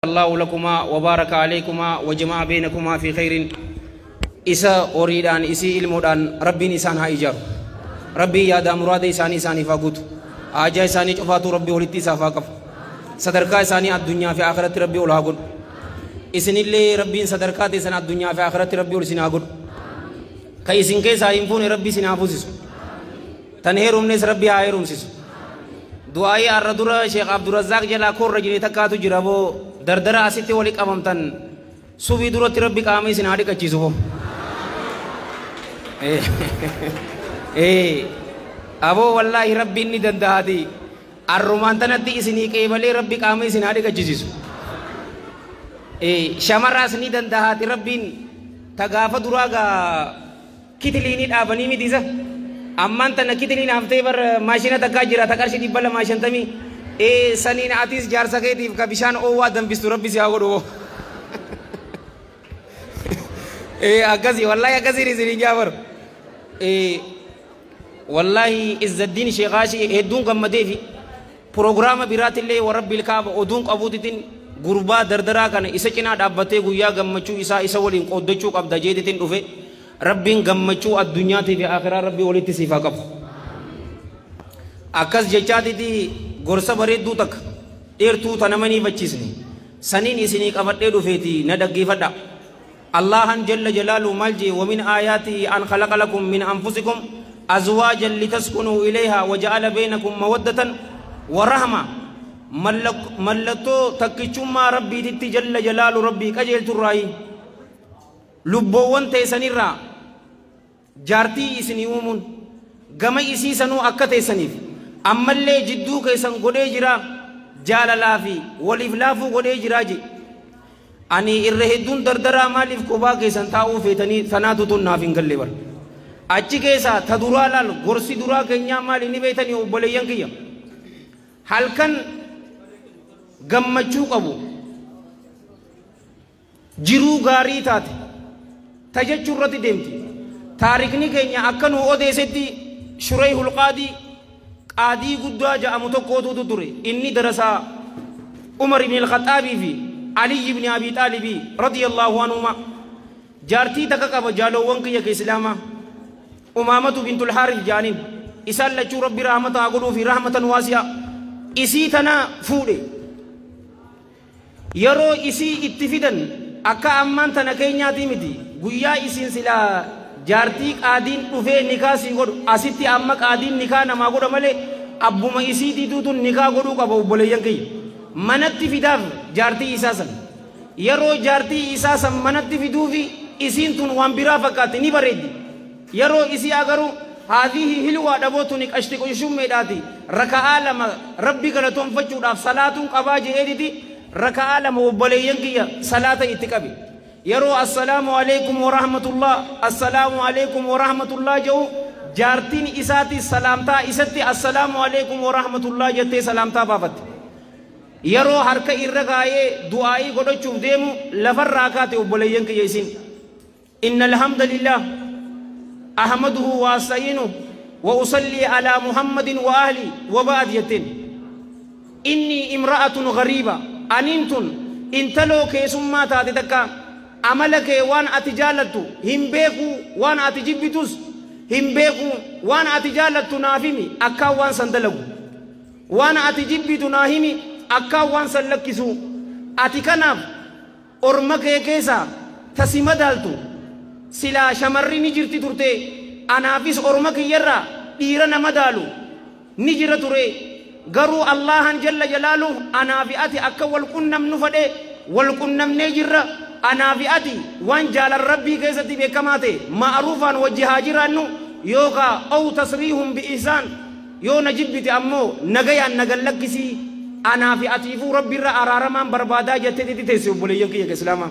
الله لكما وبارك عليكما وجمع بينكما في خير إسا أريدان إسي المودان ربي نسان هايجار ربي يادا مراد إساني ساني فاقوت آجا إساني چفاتو ربي ولتي سافاقف صدركا إساني الدنيا في آخرت ربي ولاغون إسن اللي ربي صدركات إسان الدنيا في آخرت ربي ولسناغون كيسن كيسا ينفون ربي سنافوسيس تنهيرهم نس ربي آيرهم سيس دعائي الردورة شيخ عبد الرزاق جلا كور رجلي تكاتو جرابو دردرا أسيتي ولك أمامتن سوفي دورة ربي كامي سنادي كتشيزوه أبو والله ربي إني دندهاتي الرومان تنتي إسني كيبالي ربي كامي سنادي كتشيزو شمرا سني دندهاتي ربي تغافة دراغا كتليني الأبني ميديزا أمان تنا كتلين هفتي بر ماشينة تكاجرا تكارشي دي بلا ماشين تمي سنين آتيس جار سكي دي كبشان أوه دم بستو ربي سياغو أكاسي والله أكاسي رزيني جابر والله إز الدين شيخاشي هدون قمدي في پروگرام برات اللي ورب الكعب ودون قبوتين غربا دردرا كان إسكنا دابته غويا قمچو إسا ولين قدچو قبض جيدتين دوفي ربين قمچو الدنيا تي في آخرة ربي ولي تسيفا قف أكاس جيچاتي تي غرسا بريد دو تك إرتو تنمني بچيسني سنين إسني قبط دو فيتي ندقي فدا الله جل جلاله مالجي ومن آياتي أن خلق لكم من أنفسكم أزواجا لتسكنوا إليها وجعل بينكم مودة ورحمة ملتو تكيشما ربي تتي جل جلاله ربي كجل ترائي لبوان تيساني را جارتي إسني ومون غم إسي سنو أكا تيسانيف أما اللي جدو كيسان قده جرا جاللا في ولفلافو قده جرا جي أني إرهدون دردرا مالف كوبا كيسان تاو فيتاني ثناتو تون نافين قلبر أجي كيسا تدورا لال غرسي دورا كنيا مالي نبيتاني وبليان كيا halkan gammachuu qabu jiruu gaarii taate tajachuu irratti deemti taarikni keenya akka nu odeessetti shurayhul qaadii guddaa ja'amu tokkootu ture inni darasaa Umar ibn al-Khattabii fi Ali ibn Abi Talib radiyallahu anhuma jaartii takka qaba jaalowwan kiyya ke islaama Umaamatu bintul Harith jaanin isaan lachuu rabbi rahmataa godhuu fi rahmatan waasi'a isii tana fuudhe yeroo isii itti fidan akka ammaan tana keenyaati miti guyyaa isiin silaa jaartii qaadiin dhufee nikaa sii godhu asitti amma qaadiin nikaa namaa godha malee abbuma isii diituutun nikaa godhuu qaba obboleeyyan kiyya manatti fidaaf jaartii isaa san yeroo jaartii isaa san manatti fiduufi isiin tun waan biraa fakkaatti ni bareeddi yeroo isii agaruu هذه هلوة دبوتني أشتكي وشوم ميداتي ركعة لما ربي قالتهم فجوا صلاة قباجي إيدي ركعة لما وبليين كيا صلاة إتكابي يرو السلام عليكم ورحمة الله السلام عليكم ورحمة الله جو جارتين إساتي سلامتا إساتي السلام عليكم ورحمة الله جتة سلامتا بابت يرو حركة إرقاية دعائي قدو شوف ديمو لفر راكات وبليين كيا إسين إن الحمد لله أحمده وأستعينه وأصلي على محمد وأهلي وبعد يتن إني امرأة غريبة أنتن انتلو كيسما تاتتكا عملك وان أتجالتو هم بيكو وان أتجبتوس هم بيكو وان أتجالتو نافمي أكا وان سندلقو وان أتجبتو ناهمي أكا وان سلكسو أتكناف أرمك كيسا تسمدالتو سلا شمري نجرتي ترتي أنا فيس أرمك يرى ديرنا مدالو نجر تري قروا الله جل جلاله أنا في أتي أكا والكنم نفده والكنم نجر أنا في أتي وان جال الربي كيستي بكماتي معروفا وجهاجرانو يوغا أو تصريهم بإحسان يو نجبتي أمو نغيا نغلقسي أنا في أتي فو ربي را أرارمان بربادا جتتي تيسيو بولي ينكي إسلاما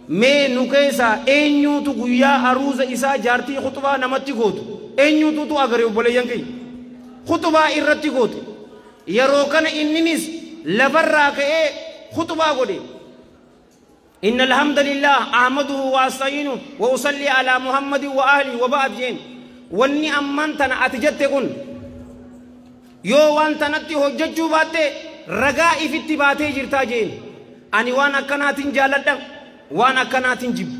mee nu keessa eenyuutu guyyaa aruuza isaa jaartii khutbaa namatti gootu eenyuutu agare obboleeyyan kee khutbaa irratti gootu yeroo kana inninis lafarraa ka'ee khutbaa godhe inna alhamdulillah ahmaduhu wa asta'iinu wa usalli ala muhammadin wa ahli wa ba'd jeen wanni amman tana ati jette kun yoo waan tanatti hojjechuu baatte ragaa ifitti baatee jirtaa jeen ani waan akkanaatiin jaaladha waan akkanaatiin jibbu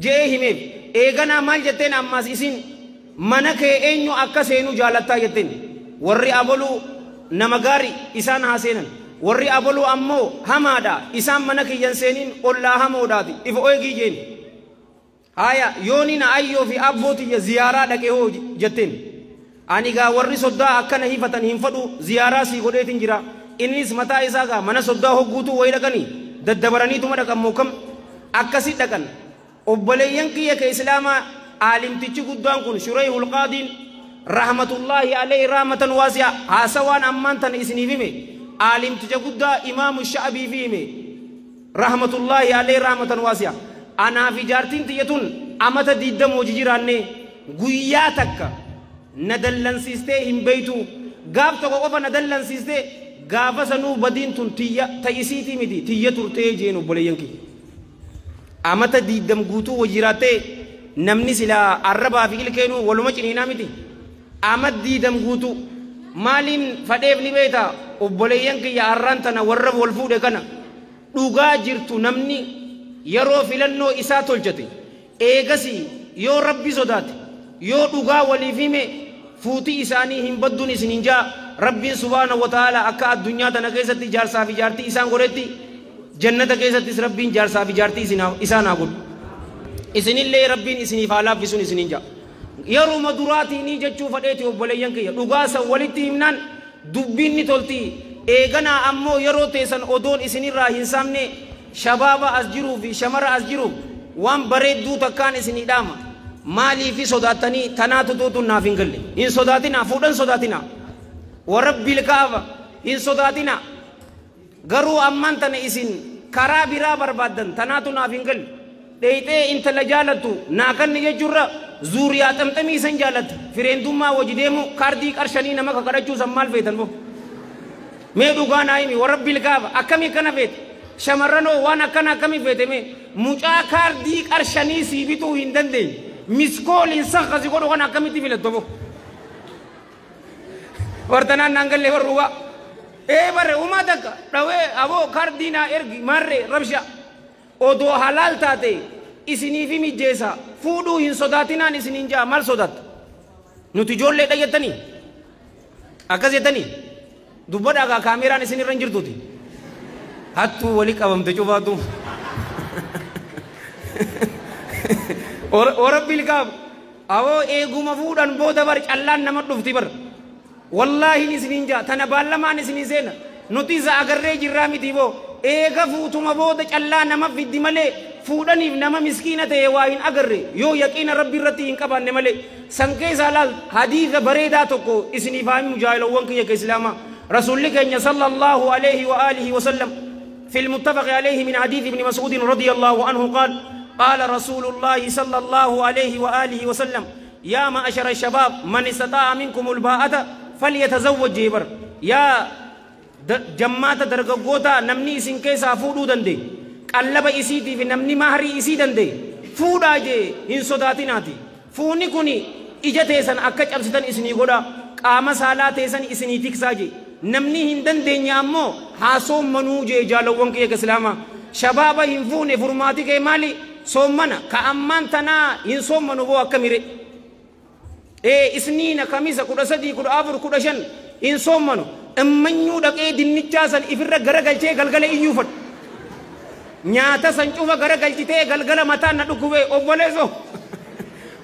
jee himeef eeganaa maal jetteen ammaas isin mana kee eenyu akka seenu jaalattaa jetteen warri abaluu nama gaarii isaan haa seenan warri abaluu ammoo hamaadha isaan mana kiyyan seeniin ollaa hamoodhaati ifa oegii jeen haya yoonina ayyoo fi abbootiyya ziyaaraa dhaqee hoo jetteen ani gaa warri soddaa akkana hifatan hin fadhu ziyaaraa sii godheetin jira innis mataa isaa gaa mana soddaa hogguutuu wayi dhaqanii daddabaraniituma dhaqan mookam akkasi dhaqan obboleeyyan kiyya ka islaamaa aalimtichi guddaan kun Shurayhul Qaadiin rahmatullahi alayhi rahmatan waasi'a haasawaan ammaan tan isiniif hime aalimticha guddaa imaamu Sha'bii fi hime rahmatullahi alayhi rahmatan waasi'a anaa fi jaartiin tiyyatun amata 20 hojii jiraanne guyyaa takka na dallansiistee hin beeytu gaaf tokko qofa na dallansiistee gaafa sanuu badiin tun tiyya ta'isiitii miti tiyya turtee jeen obboleeyyan kiyya amata 20 guutuu hojii jiraattee namni silaa arrabaa fi ilkeenuu waluma ciniinaa miti amata 20 guutuu maaliin fadheef ni beeyta obboleeyyan kiyya arraan tana warra wal fuudhe kana dhugaa jirtu namni yeroo filannoo isaa tolchate eegasi yoo rabbi sodaate yoo dhugaa waliif hime fuutii isaanii hin badduun isiniin jaa rabbiin subhaanahu wa ta'ala akka addunyaa tana keessatti jaarsaa fi jaartii isaan godhetti jannata keessattis rabbiin jaarsaa fi jaartii isaan haa godhu isinillee rabbiin isiniif haa laaffisuun isiniin jaa yeruma duraatii jechuu fadheeti obboleeyyan kiyya dhugaa san walitti himnaan dubbiin ni tolti eeganaa ammoo yeroo teessan odoon isinirraa hin saamne shabaaba as jiruu fi shamara as jiru waan bareedduu takkaan isinii dhaama maalii fi sodaatanii tanaatu tuutuun naaf hin galle hin sodaatinaa fuudhan sodaatinaa warabbil kaaba hin sodaatinaa garuu ammaan tana isin karaa biraa barbaaddan tanaatu naaf hin galle dheeyxee intala jaalattu naa kanni jechuurra zuuriyaa xamxamii isan jaalatta fireendummaa wajji deemu kaardii qarshanii nama kakadhachuu san maal feetan bo mee dhugaa naa himi warabbil kaaba akkamii kana feete shamarranoo waan akkana akkamii feeteme mucaa kaardii qarshanii sii bituu hin dandeenye miskooliin sakkasi godhu kan akkamitti filatto bo wartanaan naan galle warruugaa bare umaa takka dhawee aboo kaardii naa ergi marree rabsha odoo halaal taate isiniifi mijjeessa fuudhuu hin sodaatinaan isiniin jaa maal sodaatta nuti ijoollee dhagettanii akkas jettanii dubbadhaagaa kaameraan isinirra hin jirtuuti hattuu wali qabamte cufaatu warabbil kaaba awoo eeguma fuudhan booda bar callaan nama dhufti bar wallaahi isiniin jaa tana baallamaan isinii seena nuti isa agarree jirraa miti boo eega fuutuma booda callaa nama fiddi malee fuudhaniif nama miskiina ta'e waa hin agarre yoo yaqiina rabbi irratti hin qabaanne malee san keessaa laal hadiisa bareedaa tokko isiniif haa himu jaahilawwan kiyya ka islaamaa rasuulli keenya sallallahu alayhi wa alihi wa sallam في المتفق عليه من حديث ابن مسعود رضي الله عنه قال قال رسول الله صلى الله عليه وآله وسلم يا معشر الشباب من استطاع منكم الباءة فليتزوج جيبر يا جماعة درجوتا نمني سين كيسا فودو دندي قلب إسيتي في نمني مهري إسي دندي فودا جي إن صداتناتي فوني كوني إجا تيسان أكج أبسطن إسني قودا قام سالا تيسان إسني تكساجي namni hin dandeenye ammoo haasommanuu jee jaalawwan kiyya islaamaa shabaaba hin fuune furmaati kee maali soommana ka ammaan tanaa hin soommanu boo akkamire isniina kamisa 13 14 15 hin soommanu immanyuu dhaqee dinnichaasan ifirra garagalchee galgala iyyuu fadhu nyaata san cufa garagalchitee galgala mataan na dhukubee obboleeso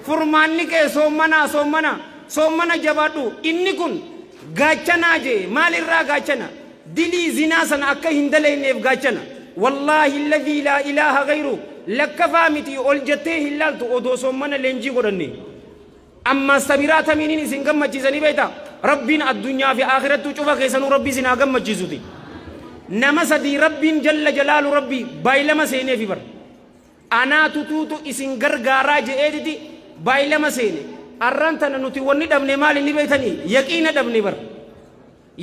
furmaanni kee soommana jabaadhu inni kun gaachana je maalirraa gaachana dilii zinaa sana akka hin daleyneef gaachana wallaahi alladhii laa ilaaha gayru lakkafaa miti ol jettee hin laaltu odoo soommana leenjii godhanne amma sabiraa tamiiniin isin gammachiisanii beeyta rabbiin addunyaa fi aakirattuu cufa keessanuu rabbii isin haa gammachiisuti nama sadii rabbiin jalla jalaalu rabbii baay'ilama seeneefi bar anaa tutuutu isin gargaaraa je'eetiti baay'ilama seene arran tana nuti wanni dhabne maali ni beeytanii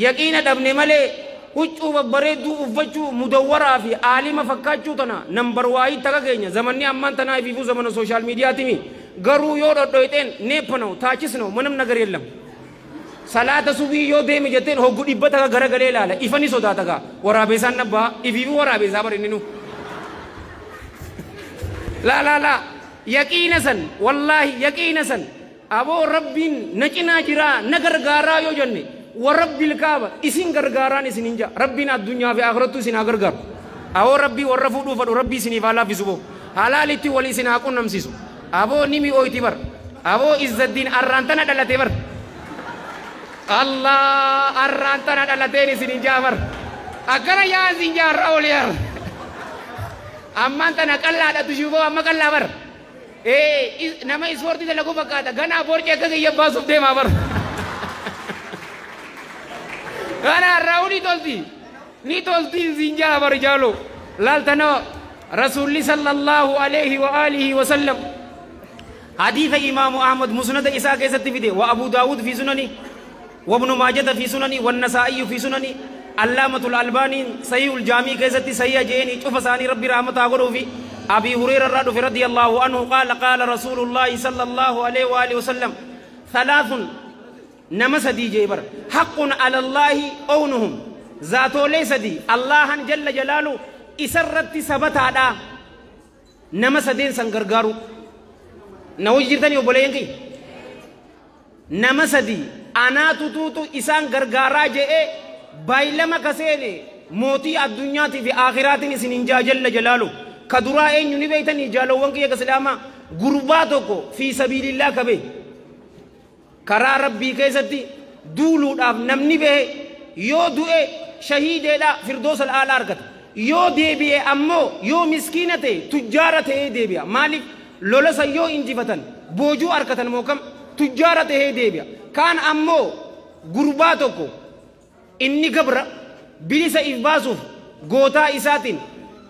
yaqiina dhabne malee huccuu babbareedduu uffachuu mudawwaraa fi aalima fakkaachuu tana nambar waayii taga keenya zamanni ammaan tanaa ifiifuu zamana sooshaal miidiyaatimi garuu yoo dhodhoyteen neeppanoo taachisnoo manam nagar yellam صلاة سبي يو ديم جتين هو قد إبتها غرا غرا لا إفني صداتها ورابيسان نبا إفيفي ورابيسا برينو لا لا لا يقينا سن والله يقينا سن أبو ربين نجنا جرا نجر غارا يو جنني ورب الكعبة إسين غرغاران إسين إنجا ربنا الدنيا في آخرته إسين غرغار أو ربي ورفودو فدو ربي سني فالا في سبو حلالتي ولي سين أكون نمسيسو أبو نيمي أويتي بر أبو عز الدين أرانتنا دلتي بر الله أرانتنا دلتي إسين إنجا بر أكنا يا زينجا راوليار أما أنت نكلا ada tujuh أما كلا بر nama isworti dalagu bakata gana borje kage yabba subde ma bar gana rauni tolti ni tolti zinja bar jalo laltano rasul sallallahu alaihi wa alihi wa sallam hadith imam ahmad musnad isa ke satifide wa abu daud fi sunani wa ibn majah fi sunani wa an-nasa'i fi sunani allamatul albani sahihul jami ke sati sahih jeni chufasani rabbi rahmata goro fi أبي هريرة رضي الله عنه قال قال رسول الله صلى الله عليه وآله وسلم ثلاث نمس دي جيبر حق على الله أونهم ذاتو ليس دي الله جل جلاله إسرت سبت على نمس دين سنگرگارو نوجرتني وبلينكي نمس دي أنا تتوتو إسان گرگارا جئ بايلما كسيلي موتي الدنيا في آخرات سننجا جل جلاله كدراء ينبيتني جالوان كي يكسلاما غرباتوكو في سبيل الله كبه كرا ربي كيستي دولو داف نمني به يو دوئے شهيد لا فردوس الآلة أركت يو دي بيه أمو يو مسكينة تجارة دي بيه مالك لولسا يو انجفتن بوجو أركتن موكم تجارة دي بيه كان أمو غرباتوكو إني قبر بلس إفباسوف غوتا إساتين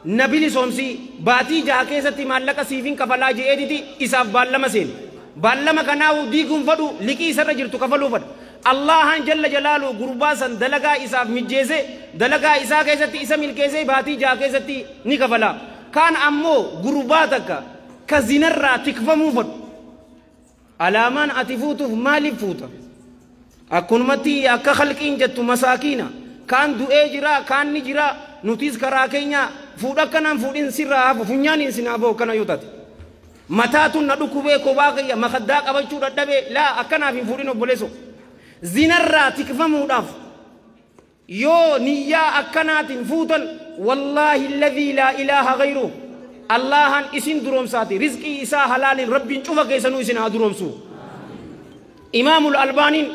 نبيل سومسي باتي جاكي ستي مالك سيفين كفلا جيدي إساف بالما سين بالما كناو ديكم فدو لكي سر جرتو كفلو فد الله جل جلاله غرباسا دلغا إساف مجيزي دلغا إساف كيستي إسا ملكيزي باتي جاكي ستي نكفلا كان أمو غرباتك كزنر تكفمو فد alaman ati fuutuuf maaliif fuuta akkunumatti akka khalqiin jettu masaakiina kaan du'ee jira kaan ni jira nutis karaa keenya fuudha akkanaan fuudhin sirraa hafu funyaaniin sinaa ba'u kana yoo taate mataatuun na dhukkubee kophaa kiyya makaddaa qabachuu dadhabee laa akkanaaf hin fuudhin obboleesso zinarraa tikfamuudhaaf yoo niyyaa akkanaatiin fuutan wallaahi alladhii laa ilaaha ghayruhu allahan isin duromsaati rizqii isaa halaalin rabbiin cufa keessanuu isin haa duromsu imaamul albaaniin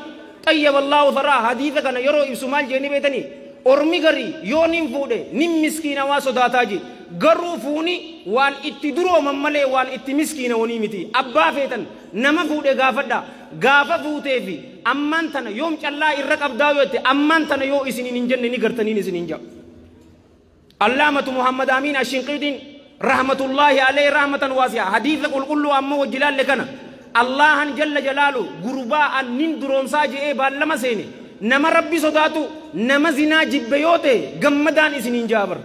qayyaba allahu tharaa hadiisa kana yeroo ibsu maal jeeni beetanii ormi garii yoo nin fuudhe nin miskiina waa sodaataa je garuu fuuni waan itti durooman malee waan itti miskiina wanii miti abbaa feetan nama fuudhe gaafadha gaafa fuutee fi amman tana yoom callaa irra qabdaa yoo itti amman tana yoo isiniin hin jenne ni gartaniin isin hin jaa allaamatu muhammad amiin ashinqiidiin rahmatullahi alayhi rahmatan wasi'a haditha qulqullu amma wajilal lekana allahan jalla jalalu gurba an nin duromsa je ballama sene nama rabbi sodatu nama zina jibbe yote gammadan isinin jabar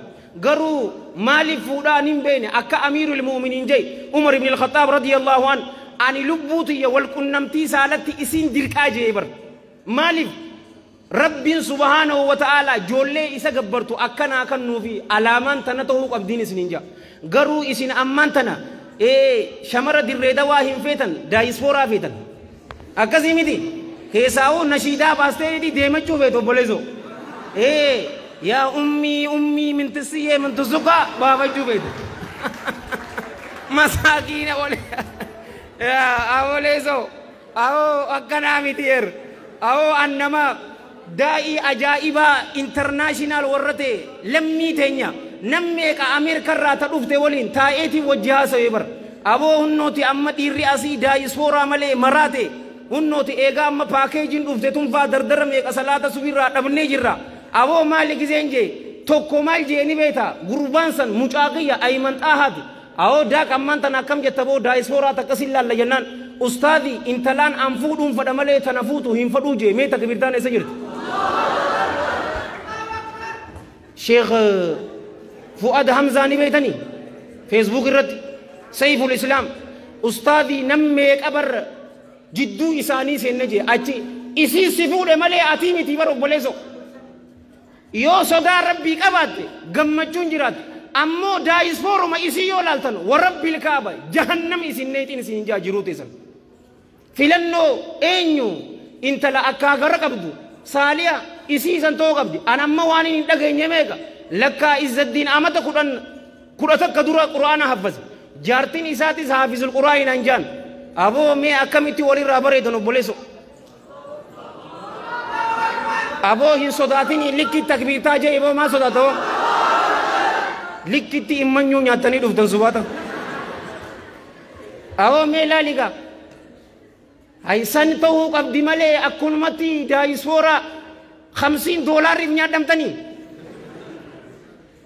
garu mali fuda nin bene akka amirul mu'minin jay umar ibn al-khattab radiyallahu an ani lubbuti wal kunnamti salati isin dirqaje bar mali rabbin subhanahu wa ta'ala jolle isa gabbartu akkana kannu fi alaman tanatahu qabdin isinin ja garu isin ammantana shamara dirreda waa hin feetan daayisfoora feetan akkasii miti keessaa'uu nashiidaa baastee deemachuu feetu obboleesso yaa ummii mintisiyee mintusuqa baafachuu feetu masaakiina obboleesso akkanaa miti annama daa'ii ajaa'ibaa internaashinaal warra ta'e lammii teenya nammeeqa ameerikaa irraa ta dhufte waliin taa'eetiin wajji haasawee bar aboo hunnooti amma dhiirri asii daayisfooraa malee maraate hunnooti eegaa amma paakeejiin dhufte tunfaa dardara meeqa salaata subirraa dhabnee jirra aboo maali giseen jee tokko maal jeeni beeta gurbaan san mucaaqiyya ayman xaahaati awoo daaq ammaan tan akkam jetta boo daayisfooraa takkasin laalla jennaan ustaadii intalaan an fuudhuun fadha malee tana fuutu hin fadhuu jee mee takka birtaan eessa jirti sheekh فؤاد همزاني بيتني فيسبوك الرد سيف الإسلام أستاذي نميك أبر جدو إساني سنجي أجي isii si fuudhe malee atii miti bara obboleesso yoo sodaa rabbii qabaatte gammachuun jiraate ammoo daayisfooruma isii yoo laaltan warabbil kaaba jahannam isinneetiin isin jaajiru teessan filannoo eenyu intala akka gara qabdu saaliya isii san too qabdi anamma waan hin dhageenye meeqa lakkaa izzaddiin amata kudha takka dura quraana haffaz jaartiin isaatis haafizul quraa'in anjaan aboo mee akkamitti walirraa bareedan obboleesso aboo hin sodaatin likki takbiirtaa jee iboo maa sodaatoo likkitti immanyuu nyaatanii dhuftan subaata aboo mee laaligaa haysan ta'uu qabdi malee akkunumatti daayisfoora $50 nyaadhamtanii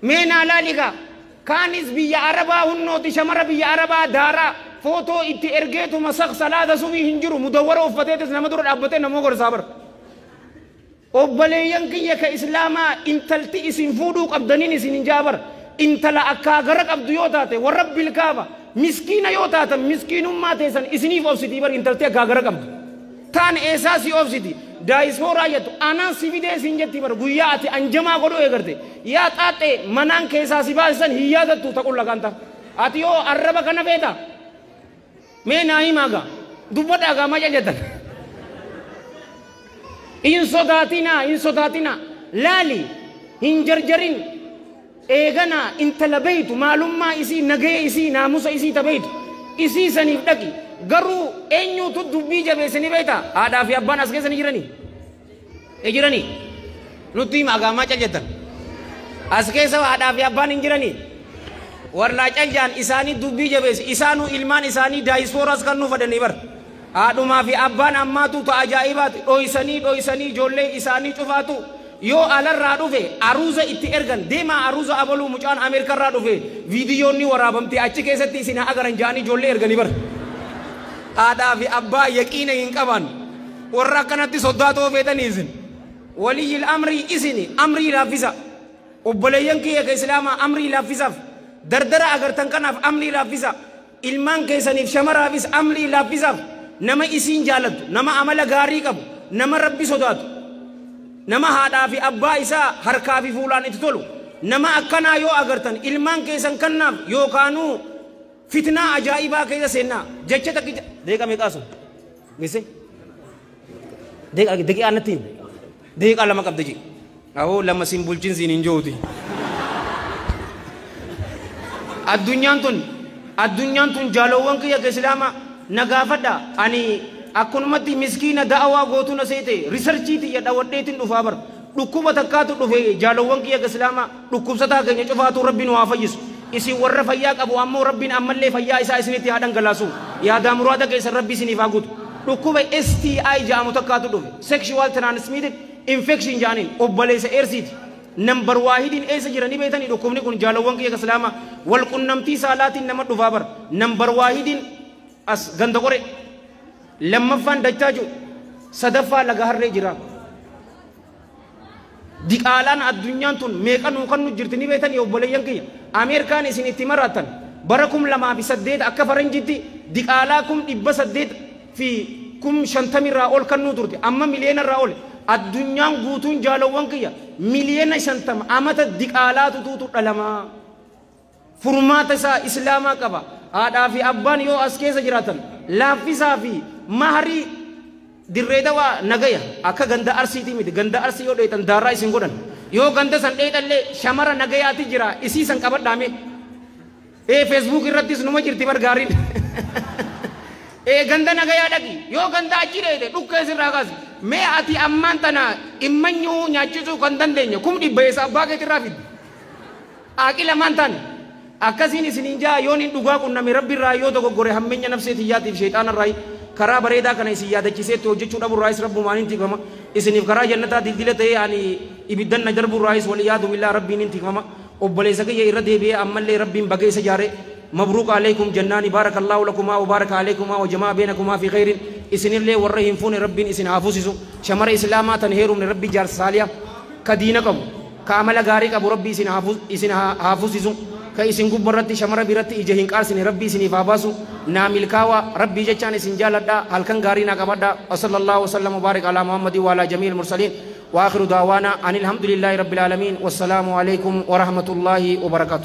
mee naa laaligaa kaanis biyya arabaa hunnooti shamara biyya arabaa daaraa footoo itti ergeetu masaq salaata subii hin jiru mudawwara uffateetis nama dura dhaabbatee namoo gorsaa bara obboleeyyan kiyya ka islaamaa intalti isin fuudhuu qabdaniin isin hin jaabar intala akkaa gara qabdu yoo taate warrabbil kaaba miskiina yoo taatan miskiinummaa teessan isiniif obsiti bar intalti akkaa gara qabdu taan eessaa si obsiti daayisfooraa jettu anaan si fidee siin jetti bar guyyaa ati anjamaa godhuu eegarte yaa xaaxee manaan keessaa si baasisan hin yaadattu taqulla kanta ati yoo arraba kana feeta mee naa himaaga dubbadhaagaa maca jettan in sodaatina laali hin jarjarin eegana intala beeytu maalummaa isii nagee isii naamusa isii tabeeytu isii saniif dhaqi garuu eenyuutu dubbii jabeessanii beeyta haadhaa fi abbaan as keessa ni jiranii nutti himaagaa maca jettan as keessa haadhaa fi abbaan hin jiranii warlaa caljaan isaanii dubbii jabeessi isaanuu ilmaan isaanii daayisfooraas kan nu fadanii bar haadhumaa fi abbaan ammaatu ta ajaa'ibaati dhoysanii ijoollee isaanii cufaatu yoo alarraa dhufe aruuza itti ergan deemaa aruuza abaluu mucaan ameerikarraa dhufe viidiyoonni waraabamte achi keessatti isin agaran jaanii ijoollee erganii bar haadhaa fi abbaa yaqiina hin qaban warra akkanatti soddaatoo feetanii isin waliyyil amrii isini amrii laaffisa obboleeyyan kiyya ka islaamaa amrii laaffisaaf dardara agartan kanaaf amrii laaffisa ilmaan keessaniif shamaraafis amrii laaffisaaf nama isiin jaalatu nama amala gaarii qabu nama rabbi sodaatu nama haadhaa fi abbaa isaa harkaa fi fuulaan itti tolu nama akkanaa yoo agartan ilmaan keessan kannaaf yookaanuu fitnaa ajaa'ibaa keessa seennaa jecha takkicha deeqa meeqaasu gise deeqa annattiin deeqa lama qabda je awoo lama siin bulchinsiin hin jooti addunyaan tun jaalowwan kiyya ka islaamaa nagaafadha ani akkunumatti miskiina da'awaa gootuna seete risarchiiti ya dhawadheetin dhufaa bar dhukkuba takkaatu dhufe jaalowwan kiyya ka islaamaa dhukkubsataa keenya cufaatu rabbiin waa fayyisu isin warra fayyaa qabu ammoo rabbiin ammallee fayyaa isaa isinitti haa dhangalaasu yaadaa muraada keessan rabbi isiniif haa guutu dhukkuba STI jedhamu takkaatu dhufe sexual transmitted infection jedhaniin obboleessa eersiiti nambar waahidin eessa jiranii beetanii dhukkubni kun jaalowwan kiyya ka islaamaa wal qunnamtii saalaatiin nama dhufaa bar nambar waahidin as ganda qore lammaffaan dachaaju sadaffaa laga harree jira diqaalaan addunyaan tun meeqanuu kan nu jirti ni beetanii obboleeyyan kiyya ameerikaan isin itti maraattan bara 2008 akka faranjitti diqaalaa 800 fi 50 irraa ol kan nu turte amma miliyoona irraa ol addunyaan guutuun jaalowwan kiyya miliyoona 50 amata diqaalaatu tuutu dhalamaa furmaata isaa islaamaa qaba haadhaa fi abbaan yoo as keessa jiraatan laaffisaa fi maharii dirree dawaa nagaya akka ganda arsiitii miti ganda arsii yoo dheetan daarraa isin godhan yoo ganda san dheetallee shamara nagayaati jira isii san qabadhaame Facebook irrattis numa jirti bargaariin ganda nagayaa dhaqi yoo ganda achi dheete dhukkee sirraa kaasi mee ati ammaan tana immanyuu nyaachisuu kan dandeenya kum dhibbeessa abbaa keetirraa fiddi aqila maan taane akkasiin isiniin jaa yoon hin dhugaa qunname rabbi irraa yoo dogoggore hammeenya nafseetiyyaatiif sheexaana irraa karaa bareedaa kana isin yaadachiseetti hojjechuu dhabu irraayis rabbumaan hin tikfama isiniif karaa jannataa dildila ta'ee ani ibiddan na darbu irraayis wal iyaadu billaa rabbiin hin tikfama obboleessa kiyya irra deebi'ee ammallee rabbiin bagee isa jaare مبروك عليكم جناني بارك الله لكما وبارك عليكما وجمع بينكما في خير إسن الله ورهم فون ربي إسن حافظوا شمر إسلاما تنهير من ربي جار ساليا كدينكم كامل غارك أبو ربي إسن حافظوا كيسن قبرتي شمر برتي إجهين قارسني ربي سني فاباسو نامل كاوا ربي جتشاني سنجالدا هل كان غارينا كبدا وصلى الله وسلم وبارك على محمد وعلى جميع المرسلين وآخر دعوانا أن الحمد لله رب العالمين والسلام عليكم ورحمة الله وبركاته.